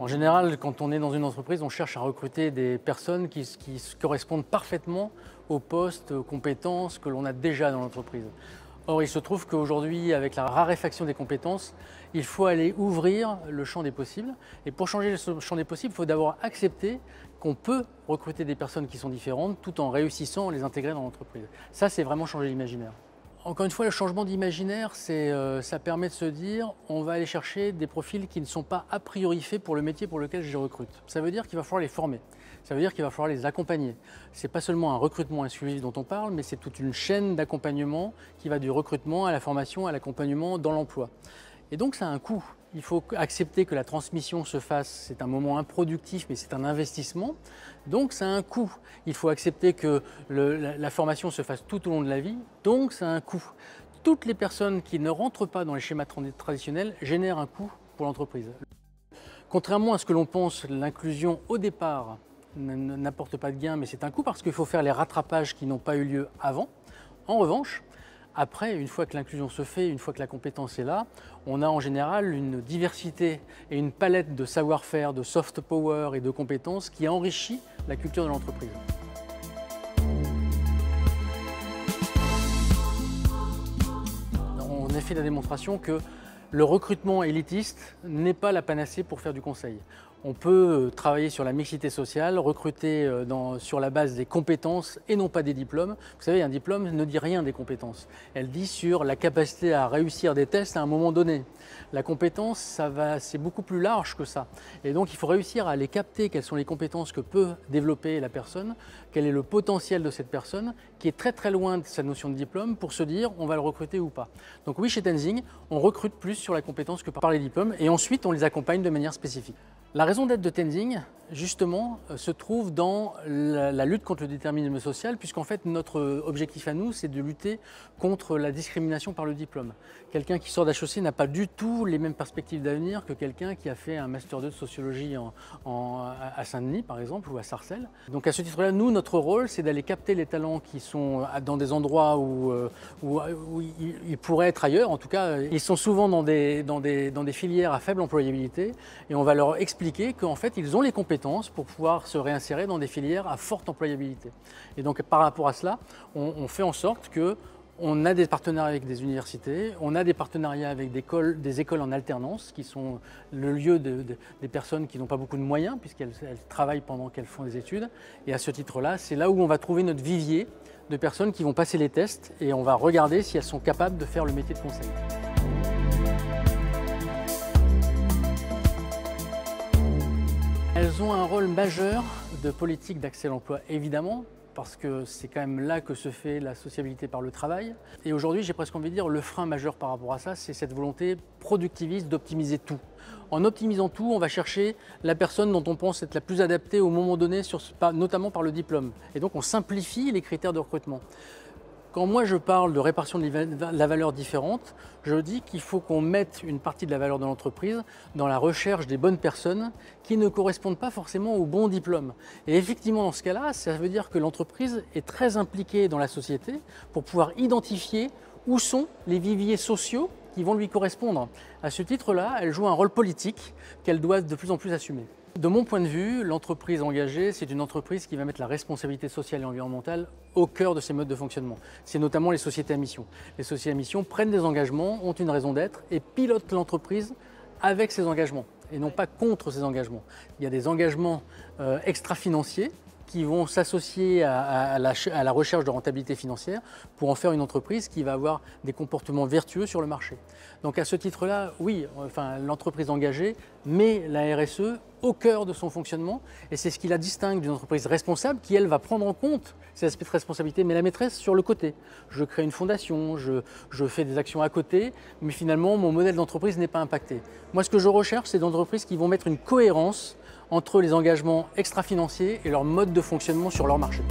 En général, quand on est dans une entreprise, on cherche à recruter des personnes qui correspondent parfaitement aux postes, aux compétences que l'on a déjà dans l'entreprise. Or, il se trouve qu'aujourd'hui, avec la raréfaction des compétences, il faut aller ouvrir le champ des possibles. Et pour changer le champ des possibles, il faut d'abord accepter qu'on peut recruter des personnes qui sont différentes tout en réussissant à les intégrer dans l'entreprise. Ça, c'est vraiment changer l'imaginaire. Encore une fois, le changement d'imaginaire, ça permet de se dire on va aller chercher des profils qui ne sont pas a priori faits pour le métier pour lequel je recrute. Ça veut dire qu'il va falloir les former, ça veut dire qu'il va falloir les accompagner. Ce n'est pas seulement un recrutement exclusif dont on parle, mais c'est toute une chaîne d'accompagnement qui va du recrutement à la formation, à l'accompagnement dans l'emploi. Et donc ça a un coût. Il faut accepter que la transmission se fasse, c'est un moment improductif, mais c'est un investissement, donc ça a un coût. Il faut accepter que la formation se fasse tout au long de la vie, donc ça a un coût. Toutes les personnes qui ne rentrent pas dans les schémas traditionnels génèrent un coût pour l'entreprise. Contrairement à ce que l'on pense, l'inclusion au départ n'apporte pas de gain, mais c'est un coût parce qu'il faut faire les rattrapages qui n'ont pas eu lieu avant. En revanche, après, une fois que l'inclusion se fait, une fois que la compétence est là, on a en général une diversité et une palette de savoir-faire, de soft power et de compétences qui enrichit la culture de l'entreprise. On a fait la démonstration que le recrutement élitiste n'est pas la panacée pour faire du conseil. On peut travailler sur la mixité sociale, recruter sur la base des compétences et non pas des diplômes. Vous savez, un diplôme ne dit rien des compétences. Elle dit sur la capacité à réussir des tests à un moment donné. La compétence, c'est beaucoup plus large que ça. Et donc, il faut réussir à les capter, quelles sont les compétences que peut développer la personne, quel est le potentiel de cette personne, qui est très très loin de sa notion de diplôme, pour se dire on va le recruter ou pas. Donc oui, chez Tenzing, on recrute plus sur la compétence que par les diplômes et ensuite on les accompagne de manière spécifique. La raison d'être de Tenzing, justement, se trouve dans la lutte contre le déterminisme social, puisqu'en fait, notre objectif à nous, c'est de lutter contre la discrimination par le diplôme. Quelqu'un qui sort d'HEC n'a pas du tout les mêmes perspectives d'avenir que quelqu'un qui a fait un Master 2 de sociologie à Saint-Denis, par exemple, ou à Sarcelles. Donc à ce titre-là, nous, notre rôle, c'est d'aller capter les talents qui sont dans des endroits où ils pourraient être ailleurs. En tout cas, ils sont souvent dans des filières à faible employabilité, et on va leur expliquer qu'en fait, ils ont les compétences pour pouvoir se réinsérer dans des filières à forte employabilité. Et donc, par rapport à cela, on fait en sorte qu'on a des partenariats avec des universités, on a des partenariats avec des écoles en alternance, qui sont le lieu des personnes qui n'ont pas beaucoup de moyens, puisqu'elles travaillent pendant qu'elles font des études. Et à ce titre-là, c'est là où on va trouver notre vivier de personnes qui vont passer les tests, et on va regarder si elles sont capables de faire le métier de conseil. Elles ont un rôle majeur de politique d'accès à l'emploi, évidemment, parce que c'est quand même là que se fait la sociabilité par le travail. Et aujourd'hui, j'ai presque envie de dire, le frein majeur par rapport à ça, c'est cette volonté productiviste d'optimiser tout. En optimisant tout, on va chercher la personne dont on pense être la plus adaptée au moment donné, notamment par le diplôme. Et donc, on simplifie les critères de recrutement. Quand moi je parle de répartition de la valeur différente, je dis qu'il faut qu'on mette une partie de la valeur de l'entreprise dans la recherche des bonnes personnes qui ne correspondent pas forcément au bon diplôme. Et effectivement, dans ce cas-là, ça veut dire que l'entreprise est très impliquée dans la société pour pouvoir identifier où sont les viviers sociaux qui vont lui correspondre. À ce titre-là, elle joue un rôle politique qu'elle doit de plus en plus assumer. De mon point de vue, l'entreprise engagée, c'est une entreprise qui va mettre la responsabilité sociale et environnementale au cœur de ses modes de fonctionnement. C'est notamment les sociétés à mission. Les sociétés à mission prennent des engagements, ont une raison d'être et pilotent l'entreprise avec ces engagements et non pas contre ces engagements. Il y a des engagements extra-financiers qui vont s'associer à la recherche de rentabilité financière pour en faire une entreprise qui va avoir des comportements vertueux sur le marché. Donc à ce titre-là, oui, l'entreprise engagée met la RSE au cœur de son fonctionnement et c'est ce qui la distingue d'une entreprise responsable qui, elle, va prendre en compte ces aspects de responsabilité, mais la maîtresse sur le côté. Je crée une fondation, je fais des actions à côté, mais finalement, mon modèle d'entreprise n'est pas impacté. Moi, ce que je recherche, c'est des entreprises qui vont mettre une cohérence entre les engagements extra-financiers et leur mode de fonctionnement sur leur marché.